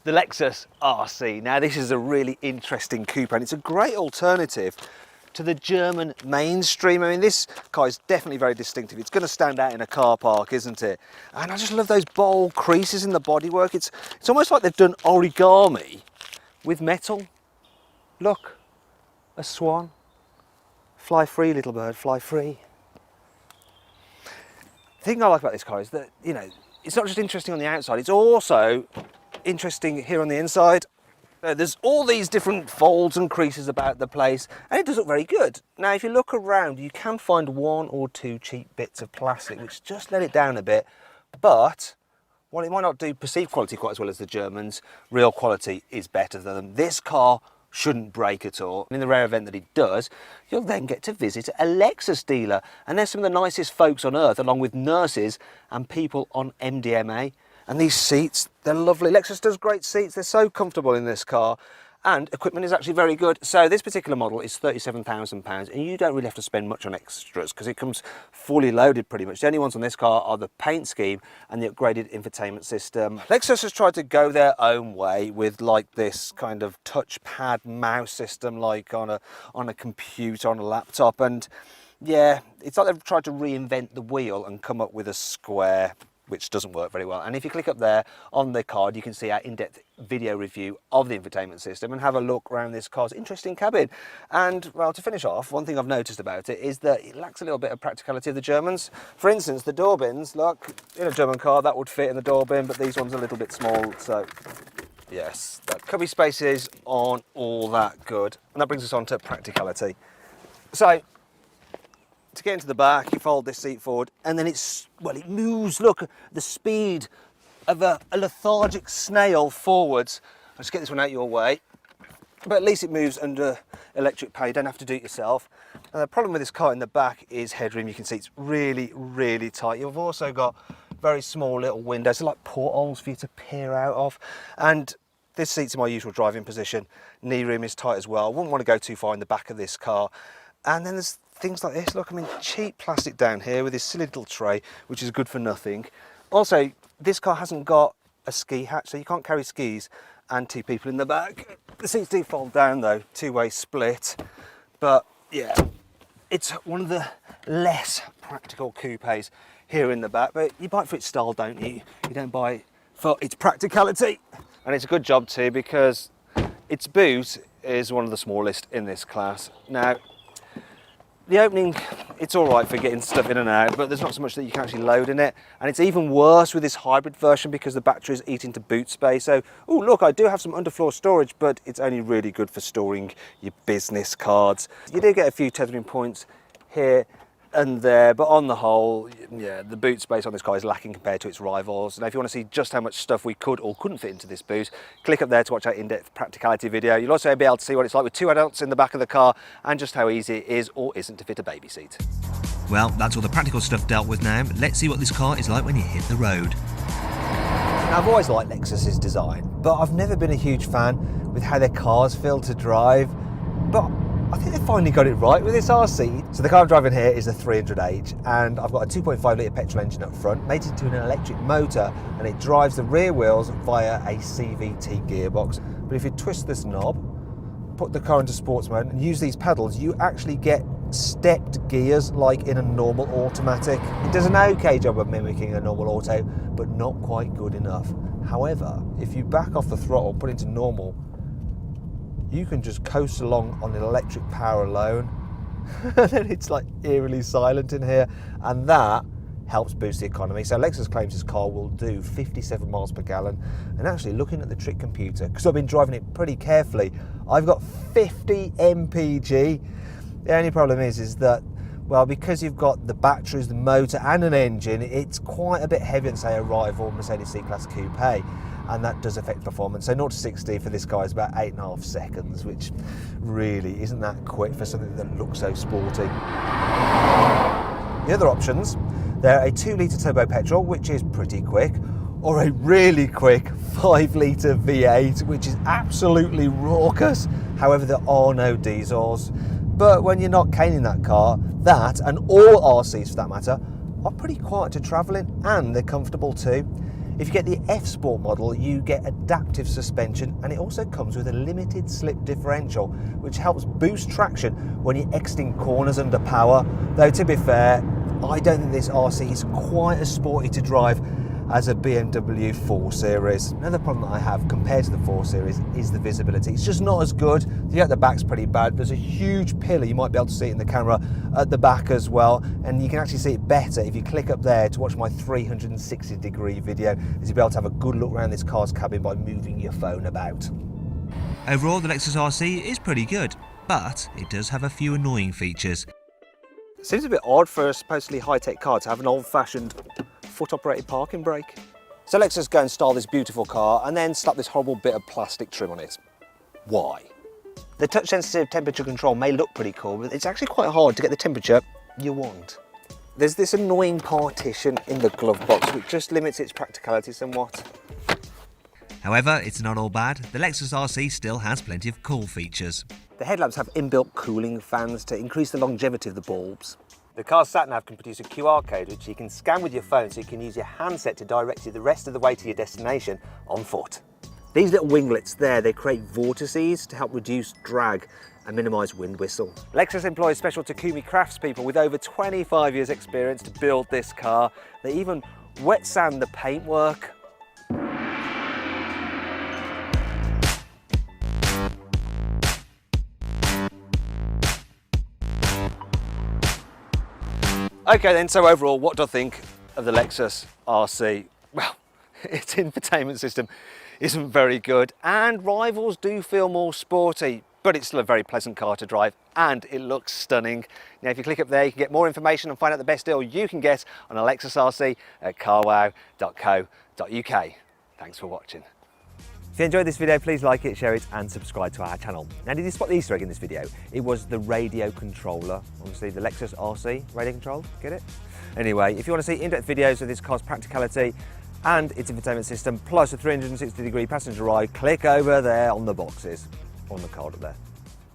The Lexus RC. Now this is a really interesting coupe and it's a great alternative to the German mainstream. I mean, this car is definitely very distinctive. It's going to stand out in a car park, isn't it? And I just love those bold creases in the bodywork. It's almost like they've done origami with metal. Look, a swan. Fly free, little bird, fly free. The thing I like about this car is that, you know, it's not just interesting on the outside, it's also interesting here on the inside. There's all these different folds and creases about the place and it does look very good. Now if you look around you can find one or two cheap bits of plastic which just let it down a bit, but while it might not do perceived quality quite as well as the Germans, real quality is better than them. This car shouldn't break at all. And in the rare event that it does, you'll then get to visit a Lexus dealer and they're some of the nicest folks on earth along with nurses and people on MDMA. And these seats, they're lovely. Lexus does great seats. They're so comfortable in this car and equipment is actually very good. So this particular model is £37,000 and you don't really have to spend much on extras because it comes fully loaded pretty much. The only ones on this car are the paint scheme and the upgraded infotainment system. Lexus has tried to go their own way with like this kind of touchpad mouse system like on a computer, on a laptop, and yeah, it's like they've tried to reinvent the wheel and come up with a square, which doesn't work very well. And if you click up there on the card, you can see our in-depth video review of the infotainment system and have a look around this car's interesting cabin. And well, to finish off, one thing I've noticed about it is that it lacks a little bit of practicality of the Germans. For instance, the door bins, look, in a German car that would fit in the door bin, but these ones are a little bit small, so yes, that cubby spaces aren't all that good. And that brings us on to practicality. So, to get into the back, you fold this seat forward and then it moves, look, the speed of a lethargic snail forwards. I'll just get this one out your way. But at least it moves under electric power, you don't have to do it yourself. And the problem with this car in the back is headroom. You can see it's really, really tight. You've also got very small little windows, so like portholes for you to peer out of. And this seat's in my usual driving position. Knee room is tight as well. I wouldn't want to go too far in the back of this car. And then there's things like this, look, I mean, cheap plastic down here with this silly little tray, which is good for nothing. Also, this car hasn't got a ski hatch, so you can't carry skis and two people in the back. The seats do fold down though, two-way split. But yeah, it's one of the less practical coupes here in the back, but you buy it for its style, don't you? You don't buy it for its practicality. And it's a good job too, because its boot is one of the smallest in this class. Now, the opening, it's all right for getting stuff in and out, but there's not so much that you can actually load in it. And it's even worse with this hybrid version because the batteries eat into boot space. So, oh look, I do have some underfloor storage, but it's only really good for storing your business cards. You do get a few tethering points here and there, but on the whole, yeah, the boot space on this car is lacking compared to its rivals. Now if you want to see just how much stuff we could or couldn't fit into this boot, click up there to watch our in-depth practicality video. You'll also be able to see what it's like with two adults in the back of the car and just how easy it is or isn't to fit a baby seat. Well, that's all the practical stuff dealt with now. Let's see what this car is like when you hit the road. Now, I've always liked Lexus's design, but I've never been a huge fan with how their cars feel to drive. But I think they finally got it right with this RC. So the car I'm driving here is a 300h and I've got a 2.5 litre petrol engine up front, mated into an electric motor, and it drives the rear wheels via a CVT gearbox. But if you twist this knob, put the car into sports mode and use these pedals, you actually get stepped gears like in a normal automatic. It does an okay job of mimicking a normal auto, but not quite good enough. However, if you back off the throttle, put it into normal, you can just coast along on electric power alone. And then it's like eerily silent in here, and that helps boost the economy. So Lexus claims this car will do 57 miles per gallon, and actually looking at the trick computer, because I've been driving it pretty carefully, I've got 50 mpg. The only problem is that, well, because you've got the batteries, the motor and an engine, it's quite a bit heavier than say a rival Mercedes C-Class Coupe, and that does affect performance. So 0 to 60 for this guy is about 8.5 seconds, which really isn't that quick for something that looks so sporty. The other options, they're a 2 litre turbo petrol, which is pretty quick, or a really quick 5 litre V8, which is absolutely raucous. However, there are no diesels. But when you're not caning that car, that, and all RCs for that matter, are pretty quiet to travel in, and they're comfortable too. If you get the F Sport model, you get adaptive suspension, and it also comes with a limited slip differential, which helps boost traction when you're exiting corners under power. Though to be fair, I don't think this RC is quite as sporty to drive as a BMW 4 Series. Another problem that I have compared to the 4 Series is the visibility. It's just not as good. The view at the back's pretty bad. There's a huge pillar, you might be able to see it in the camera at the back as well, and you can actually see it better if you click up there to watch my 360-degree video, as you'll be able to have a good look around this car's cabin by moving your phone about. Overall, the Lexus RC is pretty good, but it does have a few annoying features. Seems a bit odd for a supposedly high-tech car to have an old-fashioned foot-operated parking brake. So Lexus go and style this beautiful car and then slap this horrible bit of plastic trim on it. Why? The touch-sensitive temperature control may look pretty cool, but it's actually quite hard to get the temperature you want. There's this annoying partition in the glove box which just limits its practicality somewhat. However, it's not all bad. The Lexus RC still has plenty of cool features. The headlamps have inbuilt cooling fans to increase the longevity of the bulbs. The car's sat-nav can produce a QR code which you can scan with your phone, so you can use your handset to direct you the rest of the way to your destination on foot. These little winglets there, they create vortices to help reduce drag and minimise wind whistle. Lexus employs special Coupe craftspeople with over 25 years experience to build this car. They even wet sand the paintwork. Okay then, so overall, what do I think of the Lexus RC? Well, its infotainment system isn't very good, and rivals do feel more sporty, but it's still a very pleasant car to drive, and it looks stunning. Now, if you click up there, you can get more information and find out the best deal you can get on a Lexus RC at carwow.co.uk. Thanks for watching. If you enjoyed this video, please like it, share it, and subscribe to our channel. Now, did you spot the Easter egg in this video? It was the radio controller. Obviously, the Lexus RC radio control, get it? Anyway, if you want to see in-depth videos of this car's practicality and its infotainment system, plus a 360-degree passenger ride, click over there on the boxes, on the card up there.